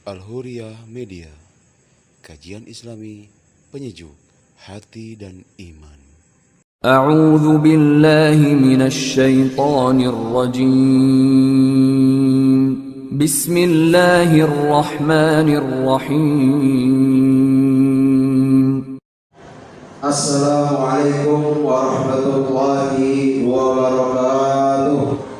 Al-Hurriyah Media, kajian Islami penyejuk hati dan iman. A'udzu billahi minasy syaithanir rajim. Bismillahirrahmanirrahim. Assalamualaikum warahmatullahi wabarakatuh.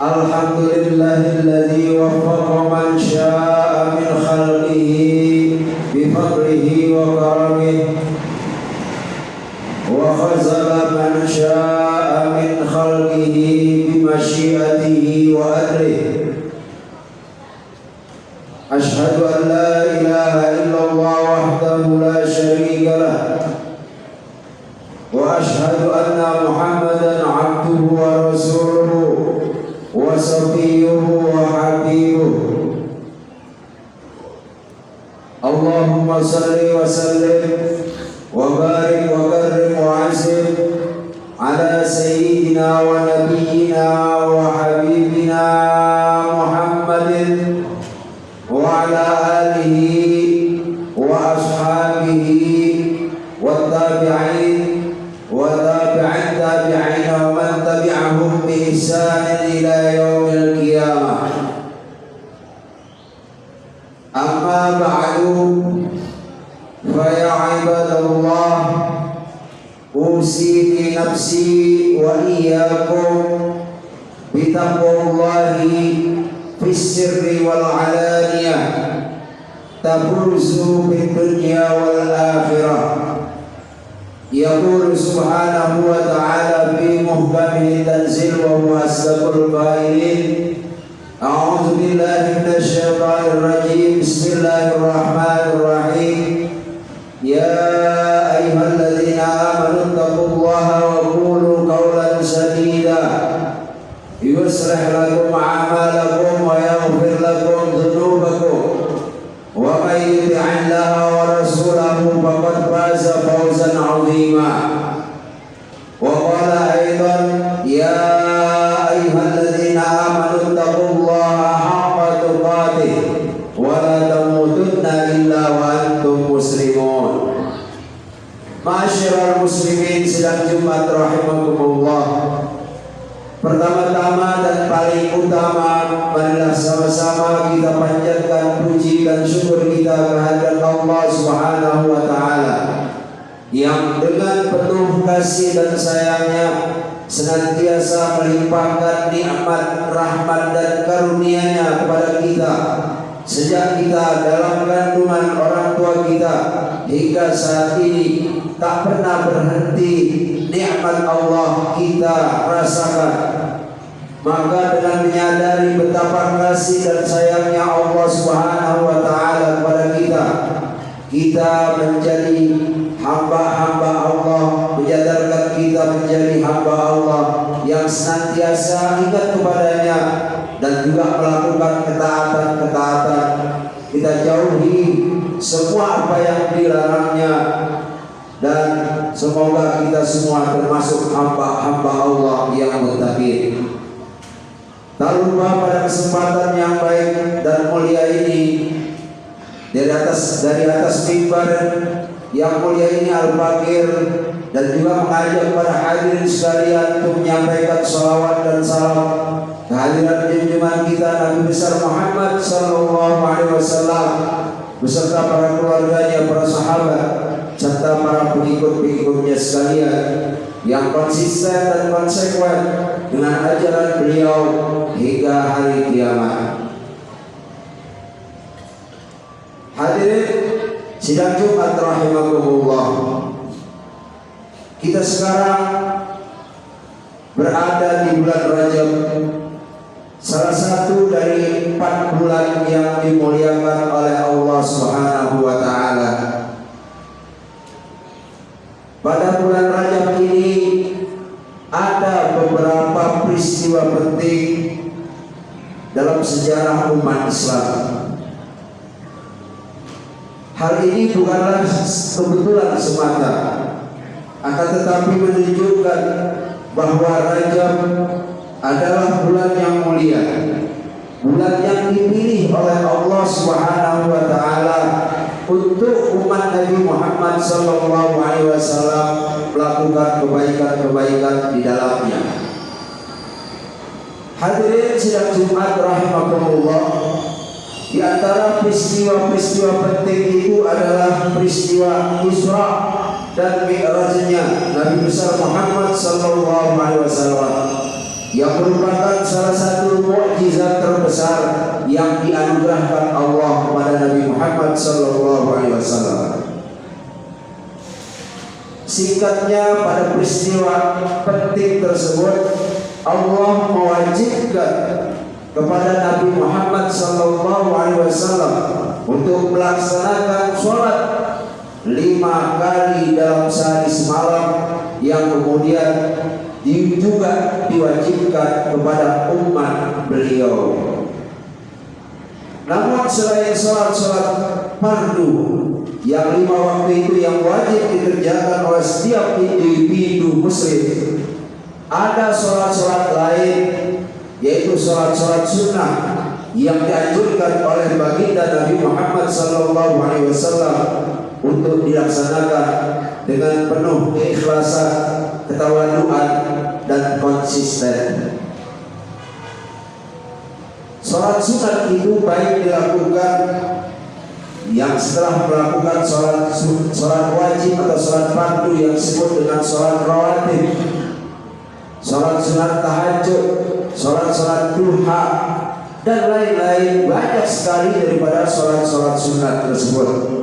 Alhamdulillahilladzi waffaqa man syaa'a min khalqihi bifadlihi wa karamihi wa khazala man syaa'a min khalqihi bimasyiatihi wa adlihi. Ashhadu an la ilaha illallah wahdahu la syarika lah wa ashhadu anna Muhammadan abduhu wa rasuluhu wa safiyuhu wa habibuhu. Allahumma salli wa sallim wa barik wa karim wa azim ala sayyidina wa nabiyyina wa habibina Muhammadin wa ala alihi wa ashabihi wa tabi'in wa tabi'in tabi'in wa man tabi'ahum bi ihsan ila yaumil qiyamah. Amma ba'du, fa ya ibadallah, usi nafsi wa iyyakum bi taqwallahi fis sirri wal alaniyah tafuzu fid dunya wal akhirah. Yaqulu subhanahu wa ta'ala fi muhkamihi tanzil wa huwa asdaqul qailin. A'udzu billahi minasy syaithanir rajim. Bismillahirrahmanirrahim. Ya ayyuhalladzina amanu taqullaha wa qulu qawlan sadida yuslih lakum a'malakum wa yaghfir lakum dhunubakum wa may yuti'illaha wa rasulahu faqad faza fawzan 'azima. Wa qala aidan ya ayyuhalladzina amanu taqullaha haqqa tuqatih wa la tamutunna illa wa antum muslimun. Ma'asyiral muslimin sidang Jumat rahimakumullah. Pertama-tama dan paling utama, marilah sama-sama kita panjatkan puji dan syukur kita kehadirat Allah Subhanahu wa Ta'ala yang dengan penuh kasih dan sayangnya senantiasa melimpahkan nikmat, rahmat dan karunia-Nya kepada kita sejak kita dalam kandungan orang tua kita hingga saat ini. Tak pernah berhenti nikmat Allah kita rasakan. Maka dengan menyadari betapa kasih dan sayangnya Allah Subhanahu wa Ta'ala kepada kita, kita menjadi hamba-hamba Allah, menjadikan kita menjadi hamba Allah yang senantiasa ingat kepadanya dan juga melakukan ketaatan-ketaatan. Kita jauhi semua apa yang dilarangnya, dan semoga kita semua termasuk hamba-hamba Allah yang muttaqin. Tak lupa pada kesempatan yang baik dan mulia ini, dari atas mimbar yang mulia ini Al-Fakir, dan juga mengajak para hadirin sekalian untuk menyampaikan salawat dan salam kehadiran junjungan kita Nabi besar Muhammad sallallahu alaihi wasallam beserta para keluarganya, para sahabat serta para pengikut-pengikutnya sekalian yang konsisten dan konsekuen dengan ajaran beliau hingga hari kiamat. Hadirin sidang Jumat rahimakumullah, kita sekarang berada di bulan Rajab, salah satu dari 4 bulan yang dimuliakan oleh Allah Subhanahu wa Ta'ala. Pada bulan Rajab ini ada beberapa peristiwa penting dalam sejarah umat Islam. Hal ini bukanlah kebetulan semata, akan tetapi menunjukkan bahwa Rajab Allah Subhanahu wa taala untuk umat Nabi Muhammad sallallahu alaihi wasallam melakukan kebaikan-kebaikan di dalamnya. Hadirin sidang Jumat rahimakumullah, di antara peristiwa-peristiwa penting itu adalah peristiwa Isra dan Mi'rajnya Nabi besar Muhammad sallallahu alaihi wasallam, yang merupakan salah satu mukjizat terbesar yang dianugerahkan Allah kepada Nabi Muhammad sallallahu alaihi wasallam. Singkatnya, pada peristiwa penting tersebut Allah mewajibkan kepada Nabi Muhammad sallallahu alaihi wasallam untuk melaksanakan sholat 5 kali dalam sehari semalam, yang kemudian juga diwajibkan kepada umat beliau. Namun selain sholat-sholat fardu yang 5 waktu itu yang wajib dikerjakan oleh setiap individu muslim, ada sholat-sholat lain, yaitu sholat-sholat sunnah yang dianjurkan oleh baginda Nabi Muhammad sallallahu alaihi wasallam untuk dilaksanakan dengan penuh keikhlasan, ketawaduan dan konsisten. Sholat sunat itu baik dilakukan yang setelah melakukan sholat wajib atau sholat fardu yang disebut dengan sholat rawatib, sholat sunat tahajud, sholat duha, dan lain-lain. Banyak sekali daripada sholat sunat tersebut.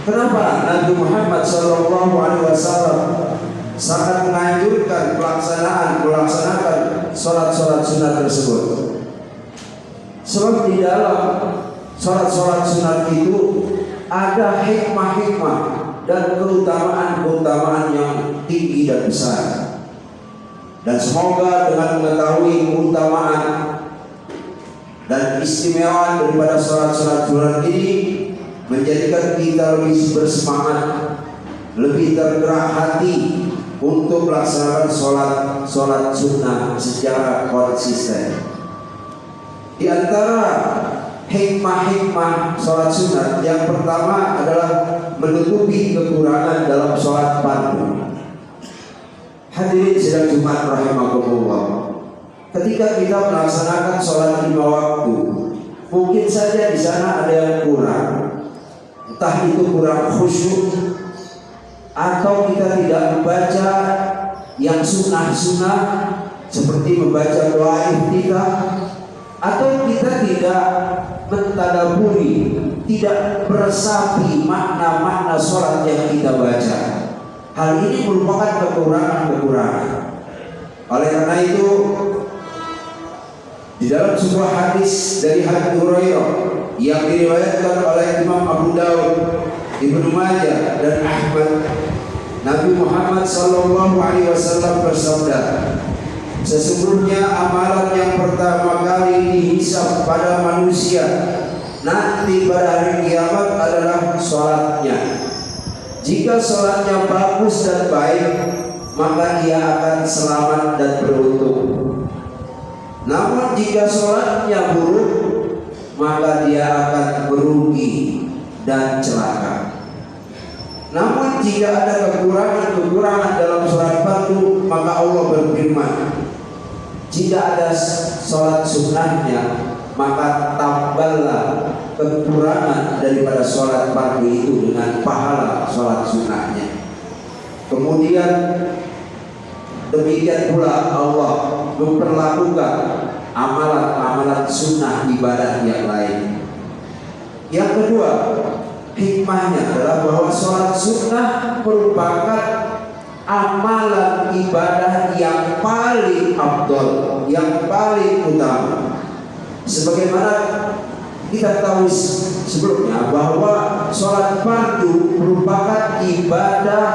Kenapa Nabi Muhammad SAW sangat menganjurkan melaksanakan sholat sunat tersebut? Sebab di dalam sholat sunat itu ada hikmah-hikmah dan keutamaan yang tinggi dan besar. Dan semoga dengan mengetahui keutamaan dan istimewaan daripada sholat sunat ini menjadikan kita lebih bersemangat, lebih tergerak hati untuk melaksanakan sholat sunnah secara konsisten. Di antara hikmah-hikmah sholat sunat, yang pertama adalah menutupi kekurangan dalam sholat fardu. Hadirin sidang Jumat rahimakumullah, ketika kita melaksanakan sholat 5 waktu, mungkin saja di sana ada yang kurang. Entah itu kurang khusyuk, atau kita tidak membaca yang sunnah-sunnah seperti membaca doa iftitah, atau kita tidak mentadaburi, tidak meresapi makna-makna sholat yang kita baca. Hal ini merupakan kekurangan. Oleh karena itu, di dalam sebuah hadis dari Abu Hurairah yang diriwayatkan oleh Imam Abu Daud, Ibnu Majah dan Ahmad, Nabi Muhammad sallallahu alaihi wasallam bersabda, sesungguhnya amalan yang pertama kali dihisab pada manusia nanti pada hari kiamat adalah sholatnya. Jika sholatnya bagus dan baik, maka ia akan selamat dan beruntung. Namun jika sholatnya buruk, maka dia akan merugi dan celaka. Namun jika ada kekurangan dalam sholat fardu, maka Allah berfirman, jika ada sholat sunnahnya, maka tambahlah kekurangan daripada sholat fardu itu dengan pahala sholat sunnahnya. Kemudian demikian pula Allah memperlakukan amalan-amalan sunnah ibadah yang lain. Yang kedua, hikmahnya adalah bahwa sholat sunnah merupakan amalan ibadah yang paling afdal, yang paling utama. Sebagaimana kita tahu sebelumnya bahwa sholat fardu merupakan ibadah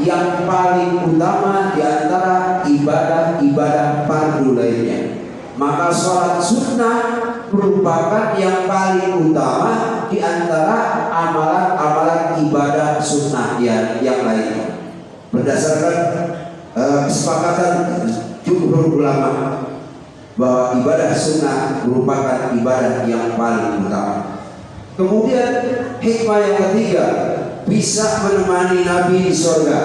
yang paling utama di antara ibadah-ibadah fardu lainnya. Maka sholat sunnah merupakan yang paling utama di antara amalan-amalan ibadah sunnah yang lainnya. Berdasarkan kesepakatan jumhur ulama, bahwa ibadah sunnah merupakan ibadah yang paling utama. Kemudian hikmah yang ketiga, bisa menemani Nabi di surga.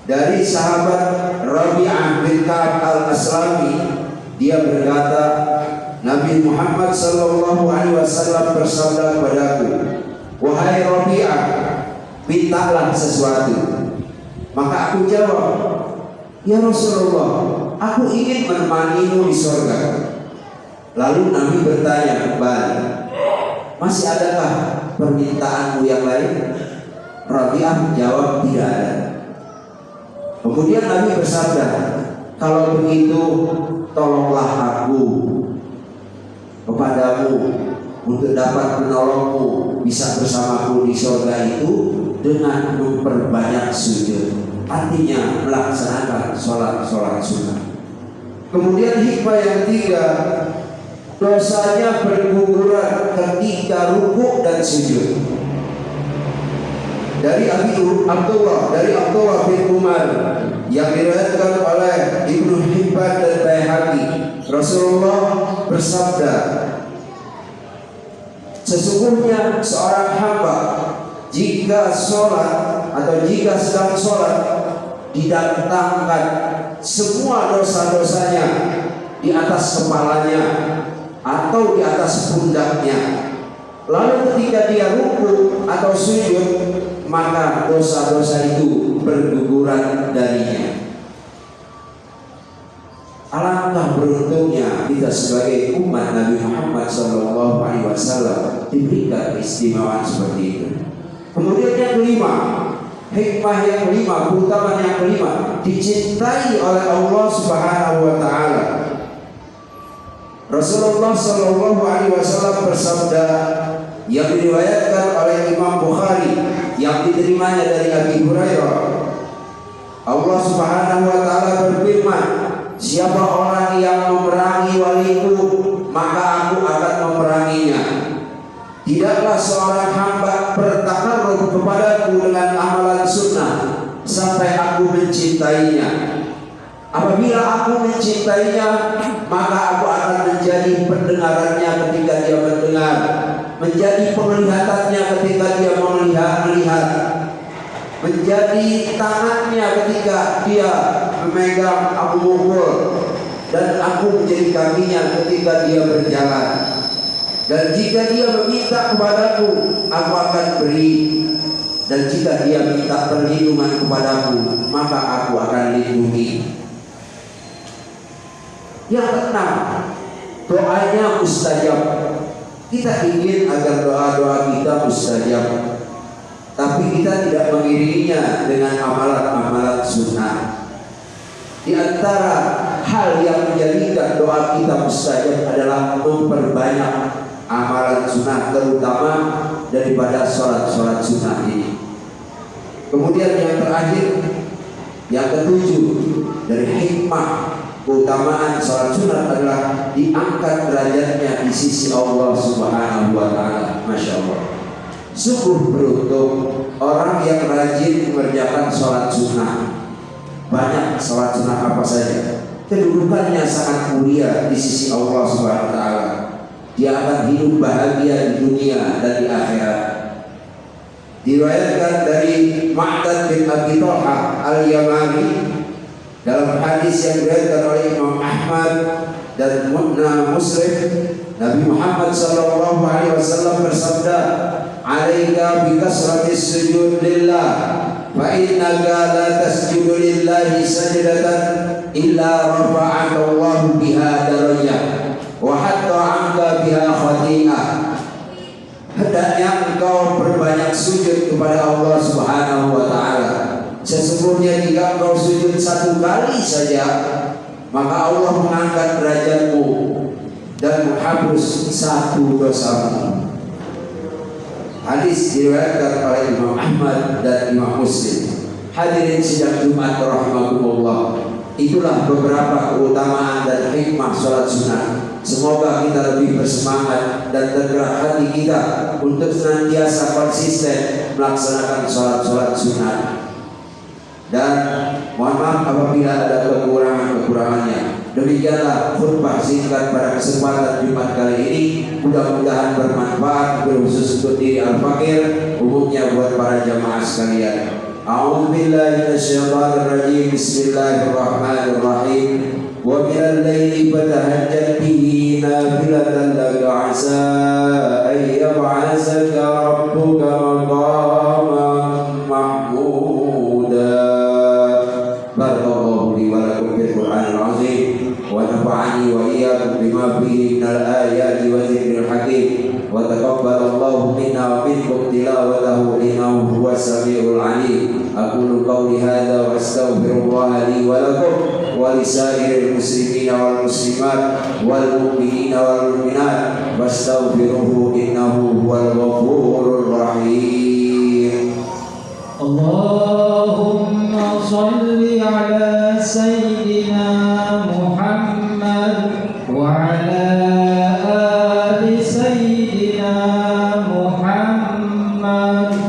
Dari sahabat Rabi'ah bin Ka'ab al-Aslami, dia berkata, Nabi Muhammad sallallahu alaihi wasallam bersabda kepadaku, "Wahai Rabi'ah, mintalah sesuatu." Maka aku jawab, "Ya Rasulullah, aku ingin menemanimu di surga." Lalu Nabi bertanya kembali, "Masih adakah permintaanmu yang lain?" Rabi'ah jawab, "Tidak ada." Kemudian Nabi bersabda, "Kalau begitu, tolonglah aku kepadamu untuk dapat menolongmu bisa bersamaku di surga itu dengan memperbanyak sujud." Artinya melaksanakan sholat sunnah. Kemudian hikmah yang ketiga, dosanya berguguran ketika rukuk dan sujud. Dari Abdullah bin Umar yang diriwayatkan oleh Ibnu Hibban dan Baihaqi, Rasulullah bersabda, "Sesungguhnya seorang hamba jika sedang sholat didatangkan semua dosa-dosanya di atas kepalanya atau di atas pundaknya. Lalu ketika dia rukuk atau sujud, maka dosa-dosa itu berguguran darinya." Alangkah beruntungnya kita sebagai umat Nabi Muhammad SAW diberikan keistimewaan seperti itu. Kemudian yang kelima, hikmah yang kelima, keutamaan yang kelima, dicintai oleh Allah Subhanahu wa taala. Rasulullah SAW bersabda yang diriwayatkan oleh Imam Bukhari yang diterimanya dari Abi Hurairah. Allah Subhanahu wa taala berfirman, "Siapa orang yang memerangi waliku, maka aku akan memeranginya. Tidaklah seorang hamba bertakarrub kepadaku dengan amalan sunnah sampai aku mencintainya. Apabila aku mencintainya, maka aku akan menjadi pendengarannya ketika dia mendengar, menjadi penglihatannya ketika dia melihat, menjadi tangannya ketika dia memegang aku mukul, dan aku menjadi kakinya ketika dia berjalan. Dan jika dia meminta kepadaku, aku akan beri. Dan jika dia minta perlindungan kepadaku, maka aku akan lindungi." Yang keenam, doanya mustajab. Kita ingin agar doa-doa kita mustajab, tapi kita tidak mengiringinya dengan amalan-amalan sunnah. Di antara hal yang menjadikan doa kita mustajab adalah memperbanyak amalan sunnah, terutama daripada sholat sunnah ini. Kemudian yang terakhir, yang ketujuh, dari hikmah keutamaan sholat sunnah adalah diangkat derajatnya di sisi Allah Subhanahu wa taala. Masya Allah. Sungguh beruntung orang yang rajin mengerjakan sholat sunnah. Banyak sholat sunnah apa saja, kedudukannya sangat mulia di sisi Allah Subhanahu wa taala. Dia akan hidup bahagia di dunia dan di akhirat. Diriwayatkan dari Ma'dan bin Abi Thalhah al-Yamani dalam hadis yang diriwayatkan oleh Imam Ahmad dan Muslim, Nabi Muhammad SAW bersabda, "Alaika bi kasratis sujud lillah, fa innaka la tasjudu lillahi sajdatan illa rafa'aka Allah biha darajah wa hatta 'anka biha khati'ah." Hendaknya engkau berbanyak sujud kepada Allah Subhanahu wa taala. Sesungguhnya jika engkau sujud satu kali saja, maka Allah mengangkat derajatmu dan menghapus satu dosamu. Hadis diriwayatkan oleh Imam Ahmad dan Imam Muslim. Hadirin sidang Jumat rahimakumullah, itulah beberapa keutamaan dan hikmah sholat sunnah. Semoga kita lebih bersemangat dan tergerak hati kita untuk senantiasa konsisten melaksanakan sholat sunnah. Dan mohon maaf apabila ada kekurangannya. Demikianlah khutbah singkat pada kesempatan Jumat kali ini. Mudah-mudahan bermanfaat, khusus untuk diri Al-Fakir, umumnya buat para jamaah sekalian. A'udzubillahi minasyaitonirrajim. Bismillahirrahmanirrahim. Wa minal laili fatahajjad bihi nafilatan laka 'asa an yab'asaka rabbuka maqaman mahmuda. Barakallahu li wa lakum fil Qur'anil 'azim wa nafa'ani wa iyyakum bima fihi minal ayati wa dzikril hakim. Wa taqabbalallahu minna wa minkum tilawatahu innahu huwas samiul 'alim. Aqulu qawli hadza wa astaghfirullaha li wa lakum wa lisairil muslimina wal muslimat wal mu'minina wal mu'minat wastaghfiruhu innahu huwal ghafurur rahim. Allahumma salli ala sayyidina Muhammad wa ala ali sayyidina Muhammad.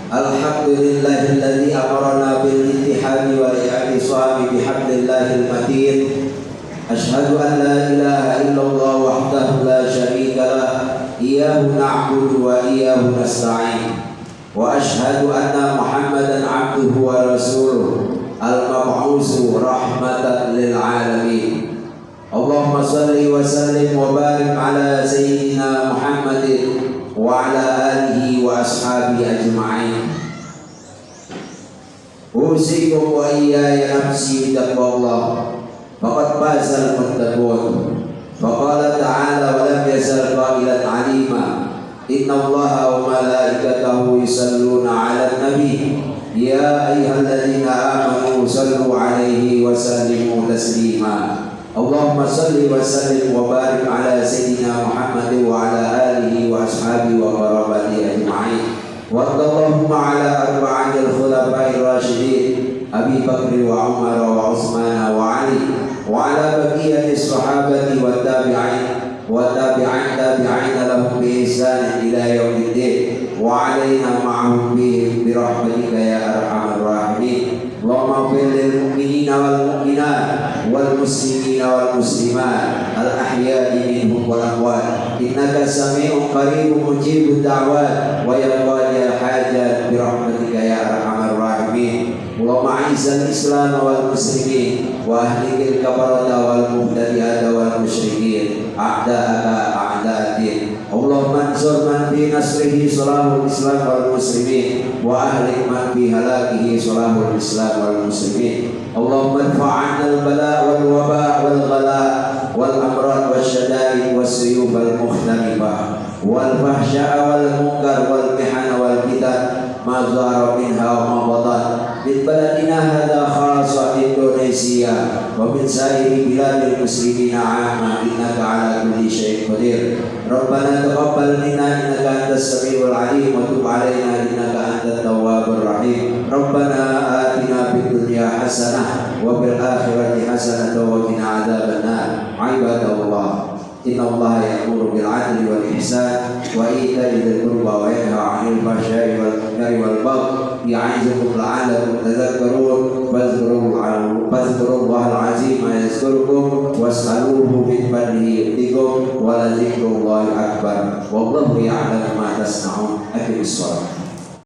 Alhamdulillahilladzi amarna bil ittihadi wal i'tisami bihablillahil matin. Asyhadu an la ilaha illallah wahdahu la syarika lah, iyyahu na'budu wa iyyahu nasta'in. Wa asyhadu anna Muhammadan 'abduhu wa rasuluh al-mab'usu rahmatan lil alamin. Allahumma salli wa sallim wa barik ala sayyidina Muhammadin wa ala alihi wa ashabihi ajma'in. Usikum wa iyaya nafsi taqwallah faqad fazal muttaqun. Faqala ta'ala wa lam yazal qailan 'alima inna Allaha wa malaikatahu yusalluna 'alan nabi ya ayyuhalladzina amanu sallu 'alaihi wa sallimu taslima. Allahumma salli wa sallim wa barik ala sayyidina Muhammad wa ala alihi wa ashabihi wa qarabatihi ajma'in. Wa Allahumma ala arba'atil khulafa'ir rasyidin Abi Bakr wa Umar wa Utsman wa Ali wa ala baqiyati sahabati wa tabi'in wa tabi'in lahum bi ihsan ila yaumiddin wa alaina ma'ahum bi rahmatika ya arhamar rahimin. Allahumma ighfir lil mu'minina wal mu'minat wal muslimina wal muslimat al ahya'i minhum wal amwat innaka sami'un qaribun mujibud da'wat wa yaqdi al hajat bi rahmatika ya arhamar rahimin. Allahumma a'izzal islam wal muslimin wa ahlikil kafarata wal mubtadi'ata wal musyrikin a'da'aka a'da'atin. Allahumma ansur man fi nasrihi salahul islam wal muslimin wa ahlik man fi halakihi salahul islam wal muslimin. Allahumma adfa' 'anna al-bala' wal waba' wal ghala' wal amrad wasyada'id wasyuyub al mukhtalifah wal fahsya'a wal munkar wal mihana wal fitan ma zahara minha wa ma batan min baladina hadha khassa Indonesia wa min sa'iri biladil muslimina 'amma innaka 'ala kulli syai'in qadir. Rabbana taqabbal minna innaka antas samiul 'alim wa tub 'alaina innaka antat tawwabur rahim. Rabbana atina fid dunya hasanah wa fil akhirati hasanah wa qina adzabannar. Ibadallah, innallaha ya'muru bil 'adli wal ihsan wa ita'i dzil qurba wa yanha 'anil fahsya'i wal munkari wal baghi ya'izukum la'allakum tadhakkarun. Fadhkurullahal 'azima yazkurkum was'aluhu min fadlihi yu'tikum wa la dzikrullahi akbar wallahu ya'lamu ma tasna'un. Aqimis shalah.